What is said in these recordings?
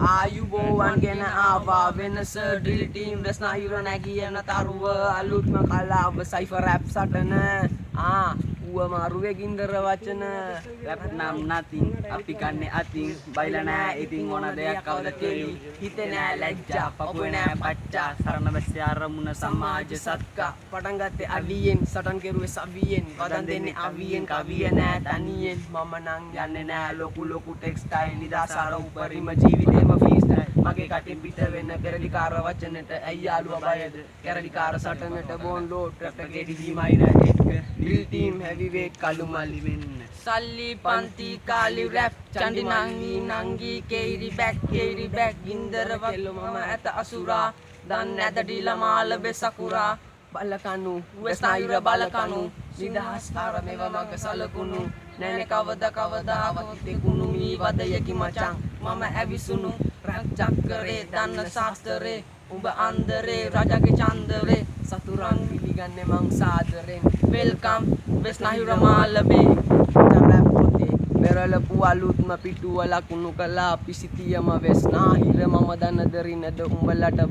ආයුබෝවන් ගෙන ආවා වෙනස ඩ්‍රිල් ටීම් වෙස්නාහිර නැගී යන තරුව අලුත්ම කලාව සයිෆර් රැප් සටන ඌව මාරුවේ ගින්දර වචන රැප් නම් නැතින් අපි කන්නේ අතින් බයිලා නෑ ඉතින් ඕන දෙයක් කවද කෙලි හිතේ නෑ ලැජ්ජා පපුවේ නෑ පච්චා සරණ බැස්සේ අරමුණ සමාජ සත්කා පටන් ගත්තේ අඩියෙන් සටන් කෙරුවේ සවියෙන් වදන් දෙන්නේ අවියෙන් කවිය නෑ තනියෙන් මම නම් යන්නේ නෑ ලොකු ටෙක්ස්ටයිල් නිදාසාර උපරිම ජීවිතේම ෆ්‍රීස්ටයිල් මගේ කටින් පිට වෙන පෙරලිකාර වචනට ඇයි යාළුවා බයද කැරලිකාර සටනට බෝන් ලෝඩ් රැප් එකේ දිදිමයි නෑ එක්ක ඩ්‍රිල් ටීම් හැවිවේට් කළු මල්ලි වෙන්න සල්ලි පන්ති කාලි රැප් චන්දි නංගි කෙයිරි බැක් ගින්දර වල්ලු මම ඇත අසුරා දන් නැත ඩීලා මාල බෙසකුරා බලකනු වෙස්නාහිර බලකනු නිදහස් ආරමේව මග සලකුණු නැනේ කවදාවත් දෙකුණු මී වදයකි මචං මම ඇවිසුණු රැප් චක්කරේ දන්න ශාස්ත්‍රේ උඹ අන්දරේ රජගේ චන්දරේ සතුරන් පිළිගන්නේ මං සාදරෙන් වෙල්කම් වෙස්නාහිර මාලබේ රැප් පොතේ පෙරලපු අලුත්ම පිටුව ලකුණු කළා පිසිතියම වෙස්නාහිර මම දන්නද රිනද උඹලට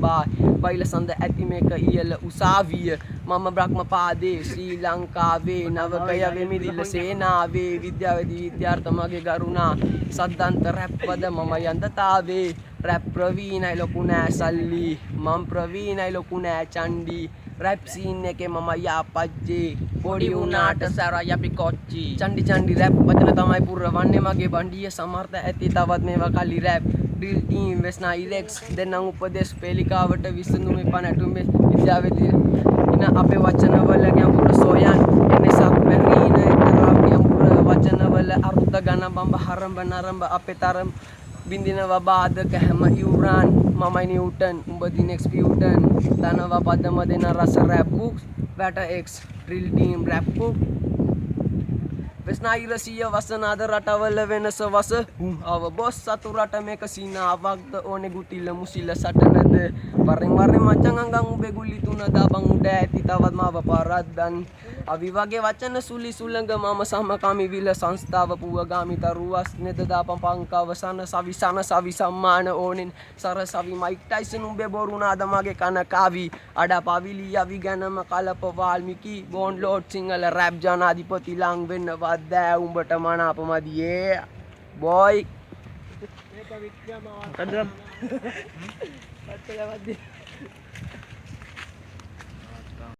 බයිල සඳ ඇති මේක ඉහළ උසාවිය මම බ්‍රහ්ම පාදේ ශ්‍රී ලංකාවේ නවකය වෙමිදිල සේනාවේ විද්‍යාවේදී විද්‍යාර්ථ මගේ ගරුණා සද්දන්ත රැප් පද මම යන්දතාවේ රැප් ප්‍රවීණයි ලොකු නෑ සල්ලි මම ප්‍රවීණයි ලොකු නෑ චන්ඩි රැප් සීන් එකේ මම යාපච්චේ පොඩි උනාට සරයි අපි කොච්චි චන්ඩි රැප් වචන තමයි පුරවන්නේ මගේ බණ්ඩිය සමර්ථ ඇති තවත් මේවා කලි රැප් ඩ්‍රිල් ටීම් වෙස්නාහිරෙක්ස් දෙන්නම් උපදේශ පෙලිකාවට විසඳුමේ පනටුමේ විද්‍යාවේදී ඉන අපේ වචනවල ගැඹුර සොයන් එනසක් මෙරින එතරම් ගැඹුර වචනවල අර්ථ ගණ බඹ හරඹ නරඹ අපේ තරම් බින්දිනවා බාධක හැම ඉවුරන් මමයි නිව්ටන් උඹ දිනෙක්ස් පියුටන් තනවා පදම දෙන රස රැප් බුක්ස් වැට X drill team rap book වෙස්නාහිර සිය වසනාද රටවල වෙනස වස අව බොස් සතුරට මේක සීනාවක්ද ඕනේ ගුටිල මුසිල සටනද වරෙන් මචං අංගන් උඹේ ගුලි තුන දාපන් උඩ ඇති තවත් මාව පරද්දන් අවි වගේ වචන සුලි සුලඟ මම සමකාමී විල සංස්ථාව පුවගාමි තරුවස් නෙද දාපන් පංකව සවි සම්මාන ඕනෙන් සරසවි මයික් ටයිසන් උඹේ බොරු නාද මගේ කන කාවි අඩ පවිලි අවි ගැනම කලප වාල්මිකි බෝන් ලෝඩ් සිංහල රැප් ජනාධිපති ලං වෙන්න වද්දෑ උඹට මනාපමදියේ බොයි මේක වික්‍රම මොකද